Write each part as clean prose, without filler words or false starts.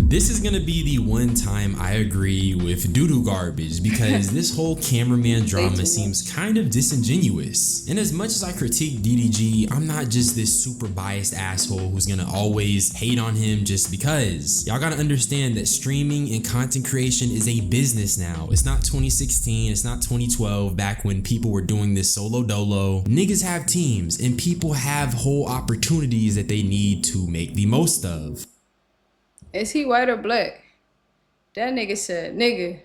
This is gonna be the one time I agree with doo-doo garbage because this whole cameraman drama seems kind of disingenuous. And as much as I critique DDG, I'm not just this super biased asshole who's gonna always hate on him just because. Y'all gotta understand that streaming and content creation is a business now. It's not 2016, it's not 2012, back when people were doing this solo dolo. Niggas have teams and people have whole opportunities that they need to make the most of. Is he white or black? That nigga said, nigga,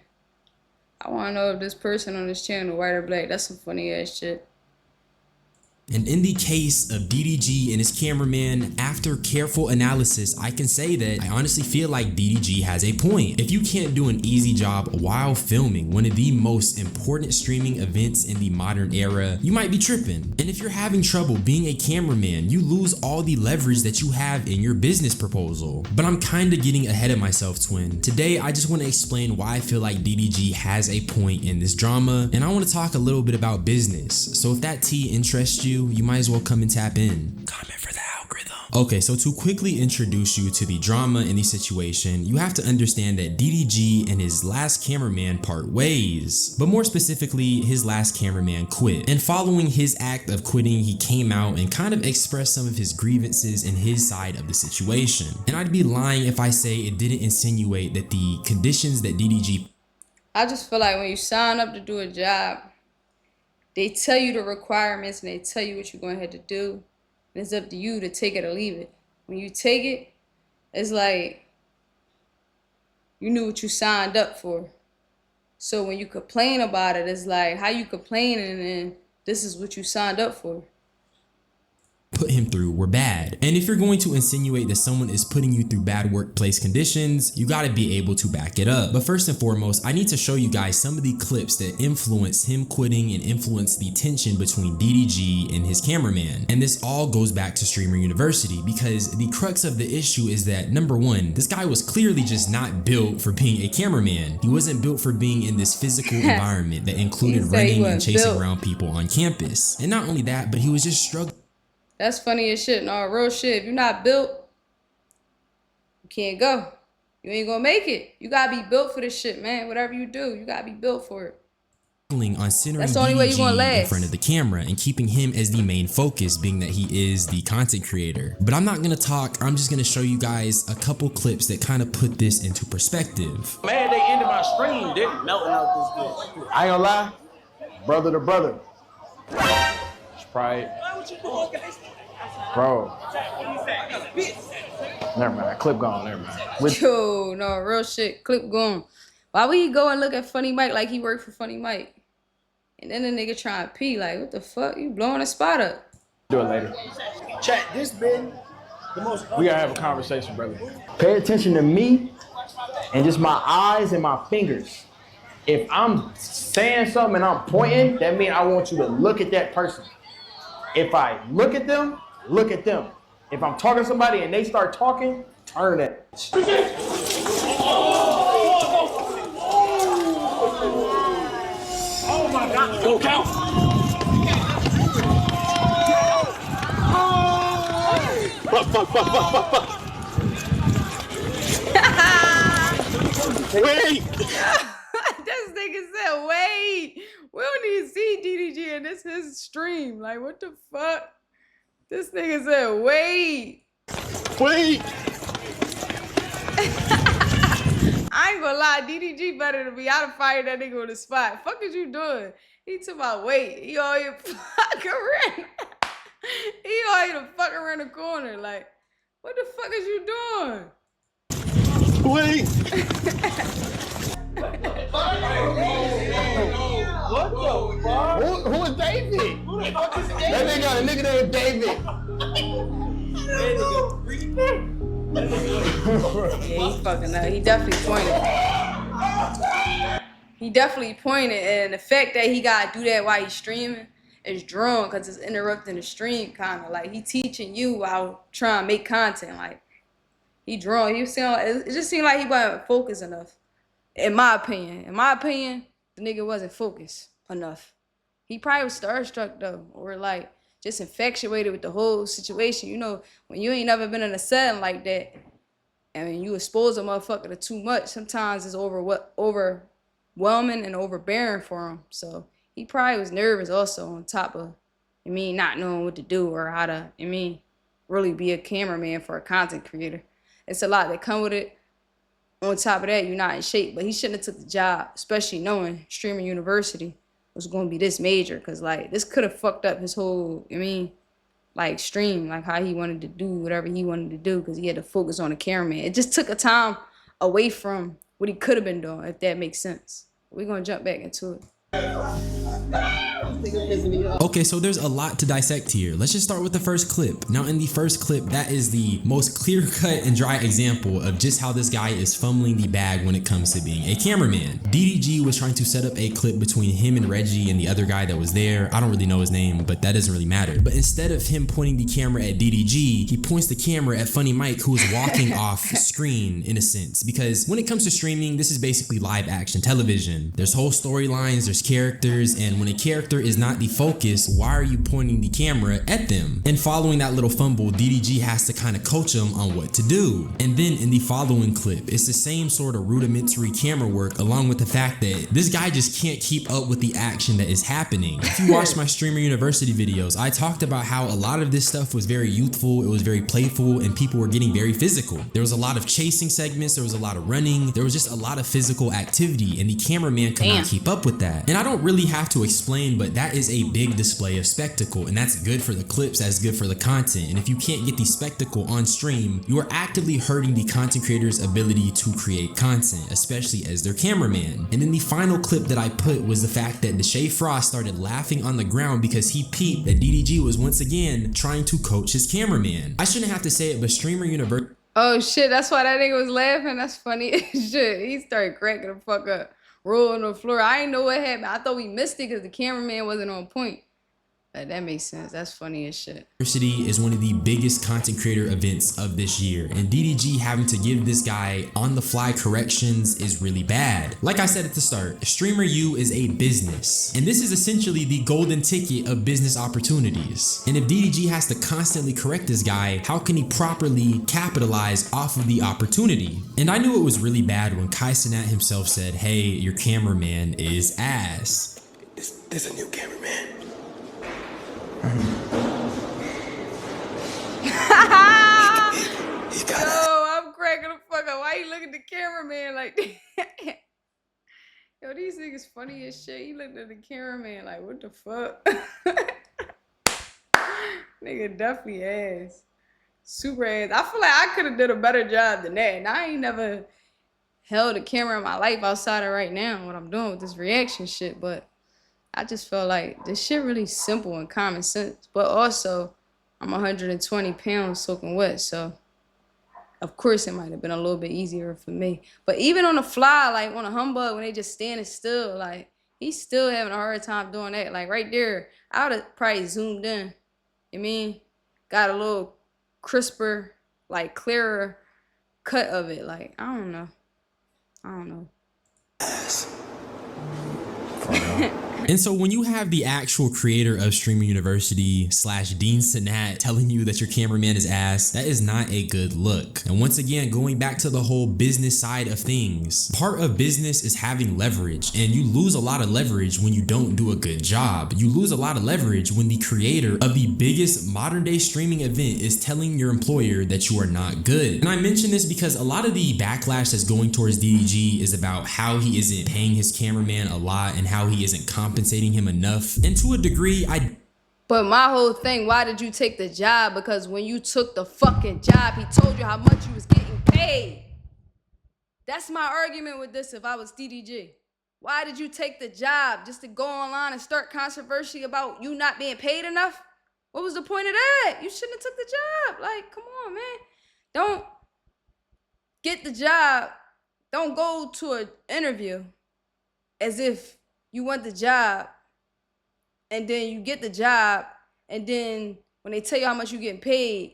I wanna know if this person on this channel white or black. That's some funny ass shit. And in the case of DDG and his cameraman, after careful analysis, I can say that I honestly feel like DDG has a point. If you can't do an easy job while filming one of the most important streaming events in the modern era, you might be tripping. And if you're having trouble being a cameraman, you lose all the leverage that you have in your business proposal. But I'm kinda getting ahead of myself, twin. Today, I just wanna explain why I feel like DDG has a point in this drama, and I wanna talk a little bit about business. So if that tea interests you, you might as well come and tap in. Comment for the algorithm. Okay, so to quickly introduce you to the drama in the situation, you have to understand that DDG and his last cameraman part ways. But more specifically, his last cameraman quit. And following his act of quitting, he came out and kind of expressed some of his grievances in his side of the situation. And I'd be lying if I say it didn't insinuate that the conditions that DDG... I just feel like when you sign up to do a job, they tell you the requirements and they tell you what you're going to have to do. And it's up to you to take it or leave it. When you take it, it's like you knew what you signed up for. So when you complain about it, it's like, how you complaining and this is what you signed up for? Put him through were bad. And if you're going to insinuate that someone is putting you through bad workplace conditions, you gotta be able to back it up. But first and foremost, I need to show you guys some of the clips that influenced him quitting and influenced the tension between DDG and his cameraman. And this all goes back to Streamer University because the crux of the issue is that, number one, this guy was clearly just not built for being a cameraman. He wasn't built for being in this physical environment that included running and chasing around people on campus. And not only that, but he was just struggling. That's funny as shit. No, real shit. If you're not built, you can't go. You ain't gonna make it. You gotta be built for this shit, man. Whatever you do, you gotta be built for it. On centering That's the only way you're gonna last in front of the camera and keeping him as the main focus, being that he is the content creator. But I'm not gonna talk, I'm just gonna show you guys a couple clips that kind of put this into perspective. Man, they ended my stream, didn't melting out this bitch. I ain't gonna lie, brother to brother. Sprite. Bro. Never mind, clip gone, never mind. Yo, no, real shit, clip gone. Why would he go and look at Funny Mike like he worked for Funny Mike? And then the nigga trying to pee, like, what the fuck? You blowing the spot up. Do it later. Chat, this been the most... We gotta have a conversation, brother. Pay attention to me and just my eyes and my fingers. If I'm saying something and I'm pointing, that means I want you to look at that person. If I look at them, look at them. If I'm talking to somebody and they start talking, turn it. Oh my God. Go count. Wait. This nigga said, wait. We don't even see DDG and this is his stream. Like, what the fuck? This nigga said, wait. Wait. I ain't gonna lie, DDG better than me. I'd have fired that nigga on the spot. Fuck is you doing? He talking about wait. He all here fucking around. He all here to fuck around the corner. Like, what the fuck is you doing? Wait. What the fuck? Who is David? Who the fuck is David? That nigga got a nigga named David. Yeah, he fucking up. He definitely pointed. He definitely pointed, and the fact that he gotta do that while he's streaming is drawn because it's interrupting the stream, kind of like he teaching you while trying to make content. Like he drawn. He was saying it just seemed like he wasn't focused enough. In my opinion, the nigga wasn't focused enough. He probably was starstruck though, or like just infatuated with the whole situation. You know, when you ain't never been in a setting like that, I mean, you expose a motherfucker to too much, sometimes it's overwhelming and overbearing for him. So he probably was nervous also, on top of, not knowing what to do or how to, really be a cameraman for a content creator. It's a lot that come with it. On top of that, you're not in shape. But he shouldn't have took the job, especially knowing streaming university was going to be this major. Because, like, this could have fucked up his whole, like, stream, like how he wanted to do whatever he wanted to do, because he had to focus on the cameraman. It just took a time away from what he could have been doing, if that makes sense. We're going to jump back into it. Okay, so there's a lot to dissect here. Let's just start with the first clip. Now, in the first clip, that is the most clear-cut and dry example of just how this guy is fumbling the bag when it comes to being a cameraman. DDG was trying to set up a clip between him and Reggie and the other guy that was there. I don't really know his name, but that doesn't really matter. But instead of him pointing the camera at DDG, he points the camera at Funny Mike, who is walking off screen in a sense. Because when it comes to streaming, this is basically live action television. There's whole storylines, there's characters, and when a character is not the focus, why are you pointing the camera at them? And following that little fumble, DDG has to kind of coach him on what to do. And then in the following clip, it's the same sort of rudimentary camera work, along with the fact that this guy just can't keep up with the action that is happening. If you watch my Streamer University videos, I talked about how a lot of this stuff was very youthful, it was very playful, and people were getting very physical. There was a lot of chasing segments, there was a lot of running, there was just a lot of physical activity, and the cameraman could not keep up with that. And I don't really have to explain, but that is a big display of spectacle, and that's good for the clips, that's good for the content. And if you can't get the spectacle on stream, you are actively hurting the content creator's ability to create content, especially as their cameraman. And then the final clip that I put was the fact that Deshae Frost started laughing on the ground because he peeped that DDG was once again trying to coach his cameraman. I shouldn't have to say it, but Streamer University. Oh shit, that's why that nigga was laughing. That's funny as shit. He started cracking the fuck up, rolling on the floor. I didn't know what happened. I thought we missed it because the cameraman wasn't on point. That makes sense. That's funny as shit. University is one of the biggest content creator events of this year, and DDG having to give this guy on the fly corrections is really bad. Like I said at the start, Streamer U is a business, and this is essentially the golden ticket of business opportunities. And if DDG has to constantly correct this guy, how can he properly capitalize off of the opportunity? And I knew it was really bad when Kai Cenat himself said, "Hey, your cameraman is ass." There's a new cameraman. Yo, I'm cracking the fuck up. Why you looking at the cameraman like that? Yo, these niggas funny as shit. He looked at the cameraman like, what the fuck? Nigga definitely ass. Super ass. I feel like I could have did a better job than that. And I ain't never held a camera in my life outside of right now, what I'm doing with this reaction shit, but I just felt like this shit really simple and common sense. But also, I'm 120 pounds soaking wet, so of course it might have been a little bit easier for me. But even on the fly, like on a humbug, when they just standing still, like he's still having a hard time doing that. Like right there, I would have probably zoomed in. Got a little crisper, like clearer cut of it. Like, I don't know. And so when you have the actual creator of Streamer University / Dean Cenat telling you that your cameraman is ass, that is not a good look. And once again, going back to the whole business side of things, part of business is having leverage, and you lose a lot of leverage when you don't do a good job. You lose a lot of leverage when the creator of the biggest modern day streaming event is telling your employer that you are not good. And I mention this because a lot of the backlash that's going towards DDG is about how he isn't paying his cameraman a lot and how he isn't compensating him enough. And to a degree, But my whole thing, why did you take the job? Because when you took the fucking job, he told you how much you was getting paid. That's my argument with this if I was DDG. Why did you take the job? Just to go online and start controversy about you not being paid enough? What was the point of that? You shouldn't have took the job. Like, come on, man. Don't get the job. Don't go to an interview as if you want the job, and then you get the job, and then when they tell you how much you're getting paid,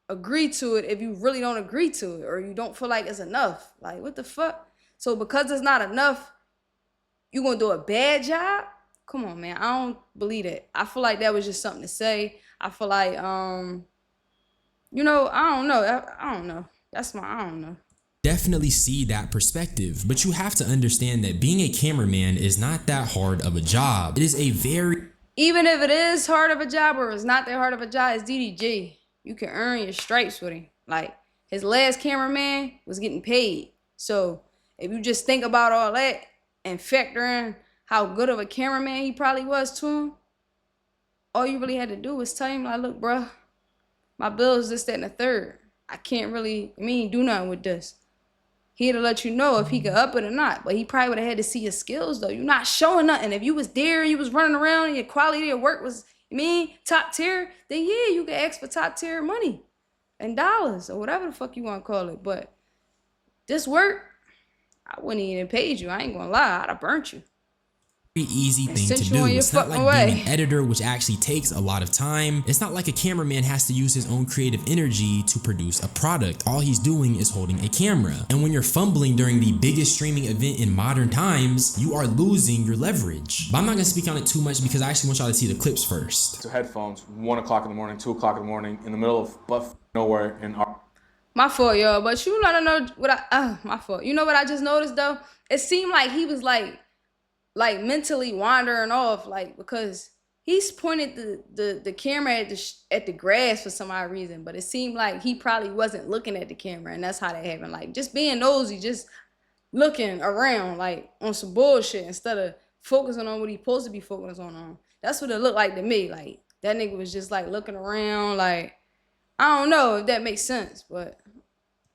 agree to it if you really don't agree to it or you don't feel like it's enough. Like, what the fuck? So because it's not enough, you gonna do a bad job? Come on, man. I don't believe that. I feel like that was just something to say. I feel like, I don't know. I don't know. I don't know. Definitely see that perspective, but you have to understand that being a cameraman is not that hard of a job. It is a very Even if it is hard of a job or it's not that hard of a job, it's DDG. You can earn your stripes with him. Like, his last cameraman was getting paid. So if you just think about all that and factor in how good of a cameraman he probably was to him, all you really had to do was tell him, like, look, bruh, my bill's this, that, and the third. I can't really, do nothing with this. He'd have let you know if he could up it or not. But he probably would have had to see your skills, though. You're not showing nothing. If you was there and you was running around and your quality of work was, top tier, then yeah, you could ask for top tier money and dollars or whatever the fuck you want to call it. But this work, I wouldn't even paid you. I ain't gonna lie. I'd have burnt you. easy thing Sent to you do. on your It's not fucking like being way. an editor, which actually takes a lot of time. It's not like a cameraman has to use his own creative energy to produce a product. All he's doing is holding a camera. And when you're fumbling during the biggest streaming event in modern times, you are losing your leverage. But I'm not gonna speak on it too much because I actually want y'all to see the clips first. So headphones, 1 o'clock in the morning, 2 o'clock in the morning, in the middle of buff nowhere in our. My fault, y'all. But you wanna know what my fault. You know what I just noticed though? It seemed like he was like mentally wandering off, like, because he's pointed the camera at the grass for some odd reason, but it seemed like he probably wasn't looking at the camera, and that's how that happened. Like, just being nosy, just looking around, like, on some bullshit instead of focusing on what he's supposed to be focusing on. That's what it looked like to me. Like, that nigga was just like looking around, like, I don't know if that makes sense, but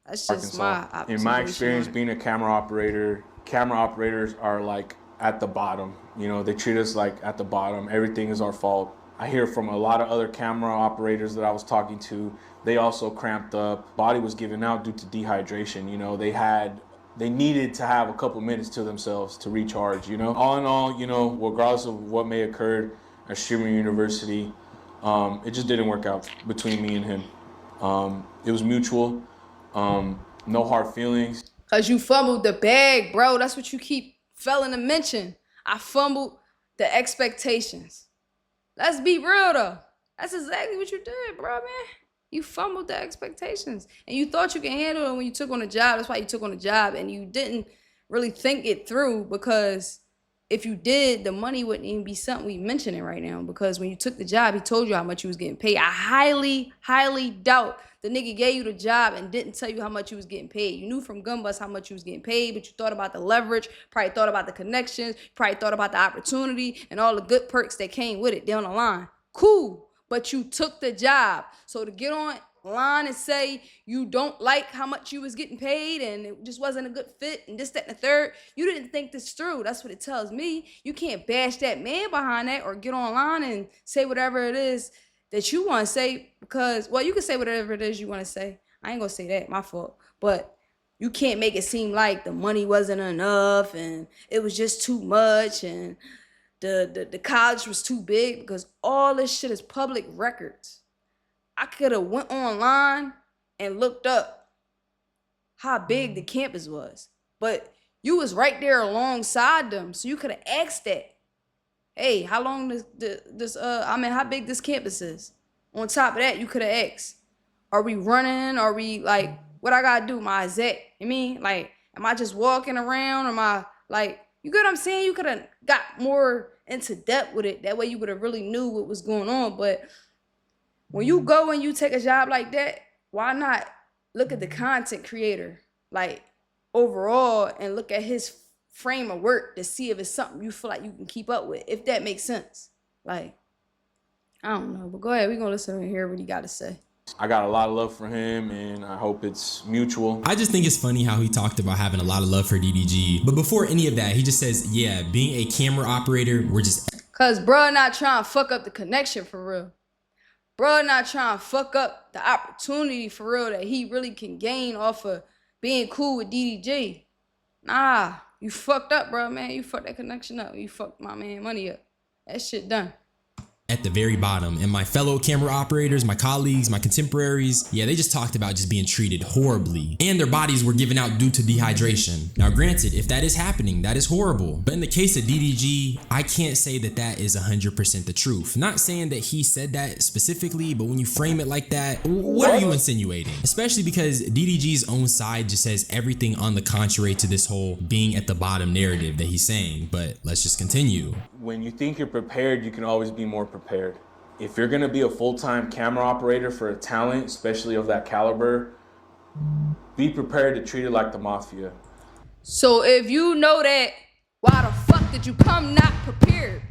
that's just Arkansas. In my experience being a camera operator, camera operators are like at the bottom. You know, they treat us like at the bottom. Everything is our fault. I hear from a lot of other camera operators that I was talking to, they also cramped up. Body was giving out due to dehydration. You know, they needed to have a couple minutes to themselves to recharge, you know. All in all, you know, regardless of what may occur at Streamer University, it just didn't work out between me and him. It was mutual, no hard feelings. Cause you fumbled the bag, bro. That's what you keep failing to mention. I fumbled the expectations. Let's be real though. That's exactly what you did, bro, man. You fumbled the expectations. And you thought you could handle it when you took on a job. That's why you took on a job, and you didn't really think it through, because if you did, the money wouldn't even be something we mentioning right now, because when you took the job, he told you how much you was getting paid. I highly, highly doubt the nigga gave you the job and didn't tell you how much you was getting paid. You knew from Gunbus how much you was getting paid, but you thought about the leverage, probably thought about the connections, probably thought about the opportunity and all the good perks that came with it down the line. Cool, but you took the job. So to get on line and say you don't like how much you was getting paid and it just wasn't a good fit and this, that, and the third, you didn't think this through. That's what it tells me. You can't bash that man behind that or get online and say whatever it is that you want to say, because, well, you can say whatever it is you want to say. I ain't gonna say that, my fault. But you can't make it seem like the money wasn't enough and it was just too much and the college was too big, because all this shit is public records. I could have went online and looked up how big the campus was, but you was right there alongside them, so you could have asked that. Hey, how long how big this campus is? On top of that, you could have asked, are we running? Are we, like, what I gotta do? My Zach, like, am I just walking around? Or am I, like, you get what I'm saying? You could have got more into depth with it. That way you would have really knew what was going on. But when you go and you take a job like that, why not look at the content creator, like, overall, and look at his frame of work to see if it's something you feel like you can keep up with, if that makes sense. Like, I don't know, but go ahead. We're gonna listen and hear what he got to say. I got a lot of love for him, and I hope it's mutual. I just think it's funny how he talked about having a lot of love for DDG. But before any of that, he just says, yeah, being a camera operator, we're just... Cause bruh not trying to fuck up the connection for real. Bruh not trying to fuck up the opportunity for real that he really can gain off of being cool with DDG. Nah, you fucked up, bro, man. You fucked that connection up. You fucked my man money up. That shit done. at the very bottom. And my fellow camera operators, my colleagues, my contemporaries, yeah, they just talked about just being treated horribly and their bodies were given out due to dehydration. Now granted, if that is happening, that is horrible. But in the case of DDG, I can't say that that is 100% the truth. Not saying that he said that specifically, but when you frame it like that, what are you insinuating? Especially because DDG's own side just says everything on the contrary to this whole being at the bottom narrative that he's saying. But let's just continue. When you think you're prepared, you can always be more prepared. If you're gonna be a full-time camera operator for a talent, especially of that caliber, be prepared to treat it like the mafia. So if you know that, why the fuck did you come not prepared?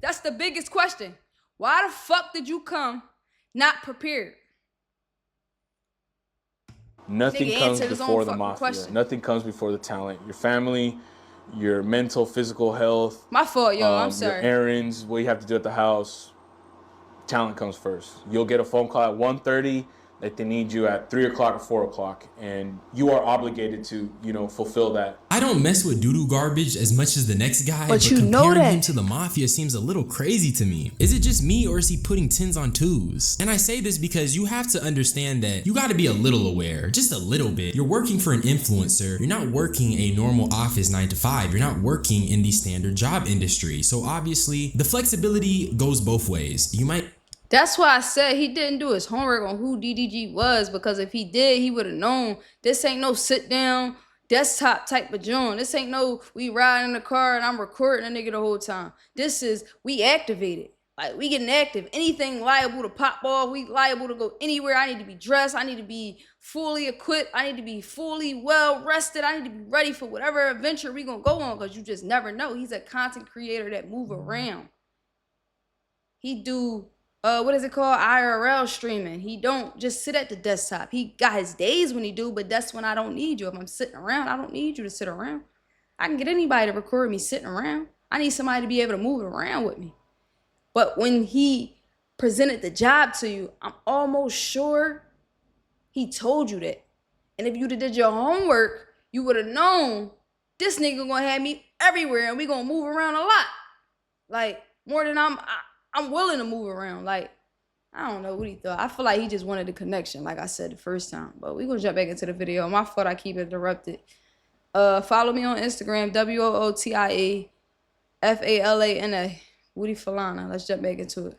That's the biggest question. Why the fuck did you come not prepared? Nothing Nigga comes answered his before own the fucking mafia. question. Nothing comes before the talent. Your family, your mental, physical health. My fault, yo. I'm Your sorry. errands, what you have to do at the house. Talent comes first. You'll get a phone call at 1:30 that they need you at 3 o'clock or 4 o'clock, and you are obligated to, fulfill that. I don't mess with doo-doo garbage as much as the next guy, But you comparing know that. him to the mafia seems a little crazy to me. Is it just me or is he putting 10s on 2s? And I say this because you have to understand that you gotta be a little aware, just a little bit. You're working for an influencer. You're not working a normal office 9 to 5. You're not working in the standard job industry. So obviously the flexibility goes both ways. You might That's why I said he didn't do his homework on who DDG was, because if he did, he would have known this ain't no sit down desktop type of joint. This ain't no we ride in the car and I'm recording a nigga the whole time. This is we activated. Like we getting active. Anything liable to pop off, we liable to go anywhere. I need to be dressed. I need to be fully equipped. I need to be fully well rested. I need to be ready for whatever adventure we gonna go on, because you just never know. He's a content creator that move around. He do what is it called? IRL streaming. He don't just sit at the desktop. He got his days when he do, but that's when I don't need you. If I'm sitting around, I don't need you to sit around. I can get anybody to record me sitting around. I need somebody to be able to move around with me. But when he presented the job to you, I'm almost sure he told you that. And if you'd have did your homework, you would have known this nigga gonna have me everywhere and we gonna move around a lot. Like more than I'm willing to move around. Like, I don't know what he thought. I feel like he just wanted the connection, like I said the first time. But we gonna jump back into the video. My fault I keep it interrupted. Follow me on Instagram, WOOTIAFALANA, Woody Falana. Let's jump back into it.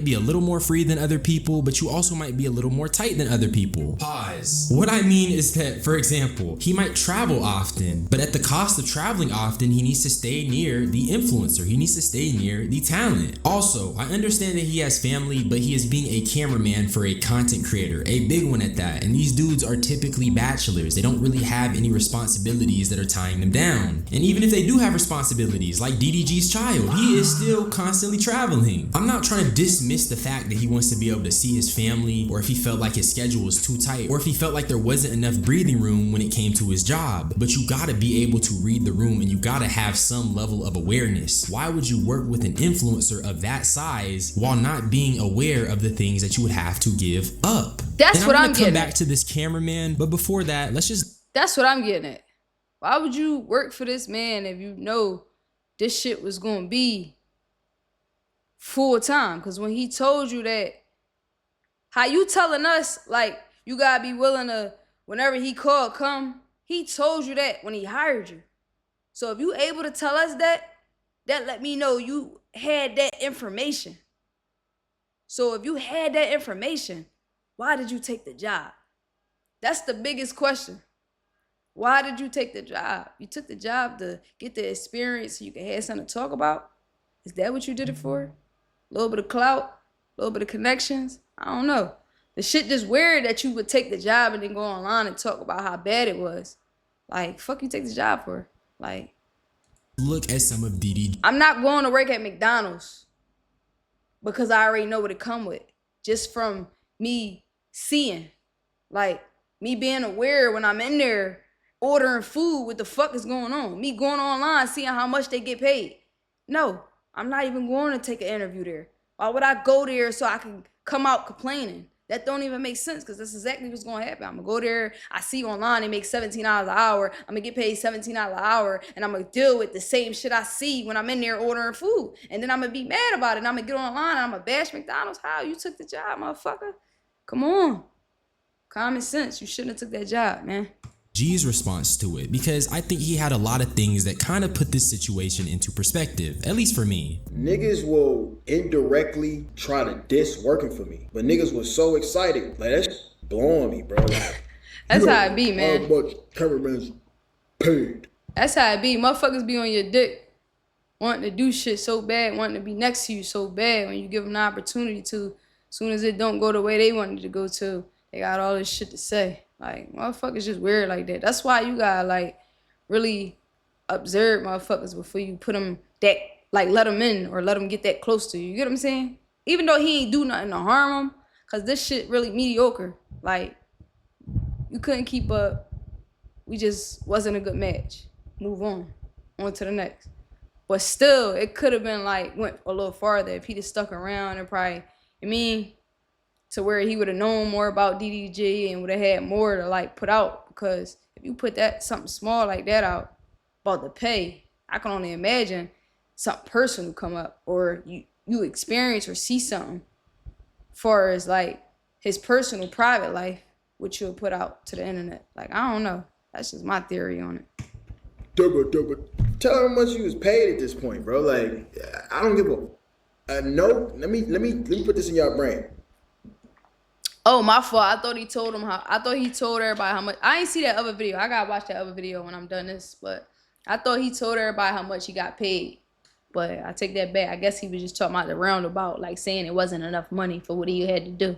be a little more free than other people, but you also might be a little more tight than other people. Pause. What I mean is that, for example, he might travel often, but at the cost of traveling often, he needs to stay near the influencer. He needs to stay near the talent. Also, I understand that he has family, but he is being a cameraman for a content creator, a big one at that. And these dudes are typically bachelors. They don't really have any responsibilities that are tying them down. And even if they do have responsibilities, like DDG's child, he is still constantly traveling. I'm not trying to dismiss the fact that he wants to be able to see his family, or if he felt like his schedule was too tight, or if he felt like there wasn't enough breathing room when it came to his job. But you gotta be able to read the room, and you gotta have some level of awareness. Why would you work with an influencer of that size while not being aware of the things that you would have to give up? That's what I'm getting come back at. to this cameraman, but before that, That's what I'm getting at. Why would you work for this man if you know this shit was gonna be full time? Because when he told you that, how you telling us like you gotta be willing to, whenever he called, come, he told you that when he hired you. So if you able to tell us that let me know you had that information. So if you had that information, why did you take the job? That's the biggest question. Why did you take the job? You took the job to get the experience so you can have something to talk about? Is that what you did it for? A little bit of clout, a little bit of connections? I don't know. The shit just weird that you would take the job and then go online and talk about how bad it was. Like, fuck you take the job for? Like, look at some of DDG. I'm not going to work at McDonald's because I already know what it come with. Just from me seeing, like, me being aware when I'm in there ordering food, what the fuck is going on? Me going online, seeing how much they get paid. No, I'm not even going to take an interview there. Why would I go there so I can come out complaining? That don't even make sense because that's exactly what's going to happen. I'm going to go there. I see online they make $17 an hour. I'm going to get paid $17 an hour, and I'm going to deal with the same shit I see when I'm in there ordering food. And then I'm going to be mad about it, and I'm going to get online, and I'm going to bash McDonald's. How? You took the job, motherfucker. Come on. Common sense. You shouldn't have took that job, man. G's response to it, because I think he had a lot of things that kind of put this situation into perspective, at least for me. Niggas will indirectly try to diss working for me, but niggas was so excited. Like, that's blowing me, bro. Like, that's how it be, man. How much cameraman's paid? That's how it be. Motherfuckers be on your dick, wanting to do shit so bad, wanting to be next to you so bad. When you give them the opportunity to, as soon as it don't go the way they wanted to go to, they got all this shit to say. Like, motherfuckers just weird like that. That's why you gotta, like, really observe motherfuckers before you put them that, like, let them in or let them get that close to you. You get what I'm saying? Even though he ain't do nothing to harm him, because this shit really mediocre. Like, you couldn't keep up. We just wasn't a good match. Move on. On to the next. But still, it could have been, like, went a little farther if he'd have stuck around and probably, to where he would have known more about DDG and would have had more to, like, put out. Because if you put that something small like that out about the pay, I can only imagine something personal come up, or you experience or see something far as, like, his personal private life, which you'll put out to the internet. Like, I don't know. That's just my theory on it. Tell him how much you was paid at this point, bro. Like, I don't give a no. Let me put this in your brain. Oh, my fault. I thought he told everybody how much. I ain't see that other video. I gotta watch that other video when I'm done this. But I thought he told everybody how much he got paid. But I take that back. I guess he was just talking about the roundabout, like saying it wasn't enough money for what he had to do.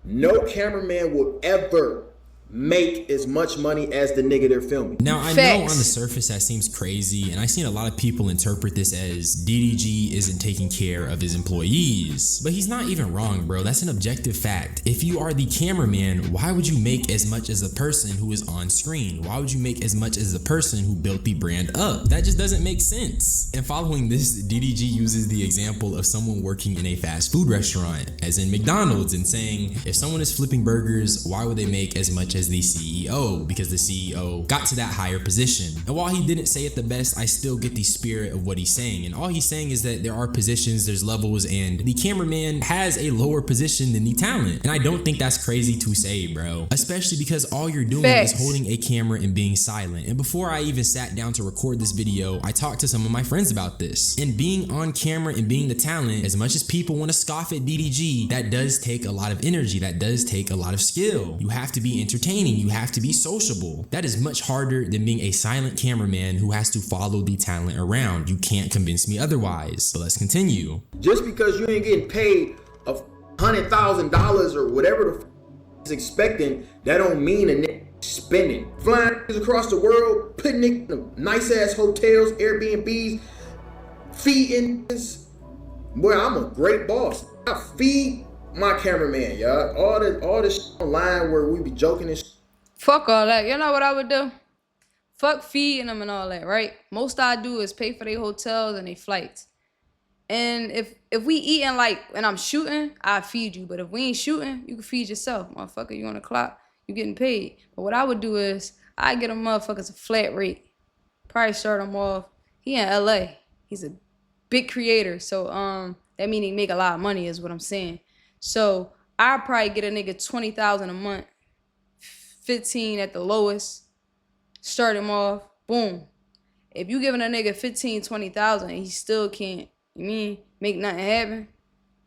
No cameraman will ever make as much money as the nigga they're filming. Now, I know on the surface that seems crazy, and I've seen a lot of people interpret this as DDG isn't taking care of his employees. But he's not even wrong, bro. That's an objective fact. If you are the cameraman, why would you make as much as the person who is on screen? Why would you make as much as the person who built the brand up? That just doesn't make sense. And following this, DDG uses the example of someone working in a fast food restaurant, as in McDonald's, and saying, if someone is flipping burgers, why would they make as much as the CEO? Because the CEO got to that higher position. And while he didn't say it the best, I still get the spirit of what he's saying. And all he's saying is that there are positions, there's levels, and the cameraman has a lower position than the talent. And I don't think that's crazy to say, bro. Especially because all you're doing is holding a camera and being silent. And before I even sat down to record this video, I talked to some of my friends about this. And being on camera and being the talent, as much as people want to scoff at DDG, that does take a lot of energy. That does take a lot of skill. You have to be entertaining. You have to be sociable. That is much harder than being a silent cameraman who has to follow the talent around. You can't convince me otherwise. So let's continue. Just because you ain't getting paid $100,000 or whatever the is expecting, that don't mean a nigga spending. Flying across the world, putting it in nice ass hotels, Airbnbs, feeding this. Boy, I'm a great boss. I feed my cameraman, y'all. All this shit online where we be joking and shit. Fuck all that. You know what I would do? Fuck feeding them and all that, right? Most I do is pay for their hotels and their flights. And if we eating, like, and I'm shooting, I feed you. But if we ain't shooting, you can feed yourself. Motherfucker, you on the clock, you getting paid. But what I would do is, I get them motherfuckers a flat rate. Probably start them off. He in LA. He's a big creator. So that means he make a lot of money is what I'm saying. So I'll probably get a nigga $20,000 a month, 15 at the lowest, start him off, boom. If you giving a nigga 15, 20,000 and he still can't, make nothing happen,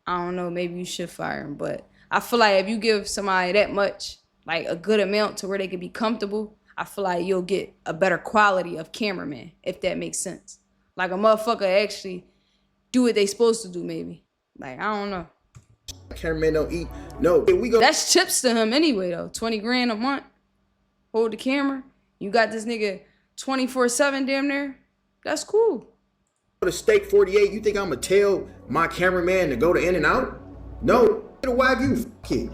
I don't know, maybe you should fire him. But I feel like if you give somebody that much, like a good amount to where they can be comfortable, I feel like you'll get a better quality of cameraman, if that makes sense. Like a motherfucker actually do what they supposed to do, maybe. Like, I don't know. Cameraman don't eat. No, we go. That's chips to him anyway, though. 20 grand a month. Hold the camera. You got this nigga 24/7 damn near. That's cool. The steak 48. You think I'm gonna tell my cameraman to go to In-N-Out? No, the Wagyu kid.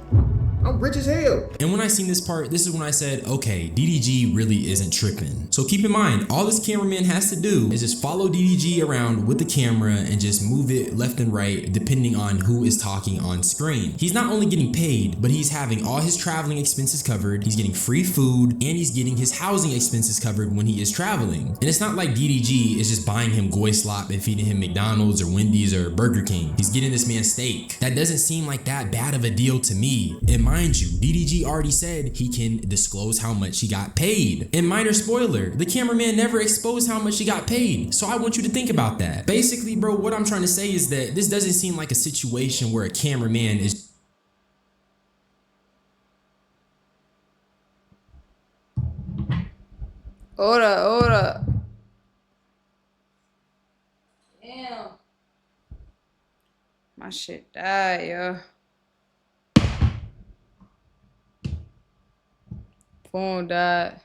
I'm rich as hell. And when I seen this part, this is when I said, okay, DDG really isn't tripping. So keep in mind, all this cameraman has to do is just follow DDG around with the camera and just move it left and right depending on who is talking on screen. He's not only getting paid, but he's having all his traveling expenses covered, he's getting free food, and he's getting his housing expenses covered when he is traveling. And it's not like DDG is just buying him goy slop and feeding him McDonald's or Wendy's or Burger King. He's getting this man steak. That doesn't seem like that bad of a deal to me. And mind you, DDG already said he can disclose how much he got paid. And minor spoiler, the cameraman never exposed how much he got paid. So I want you to think about that. Basically, bro, what I'm trying to say is that this doesn't seem like a situation where a cameraman is Hold up. Damn. My shit died, yo. Phone died.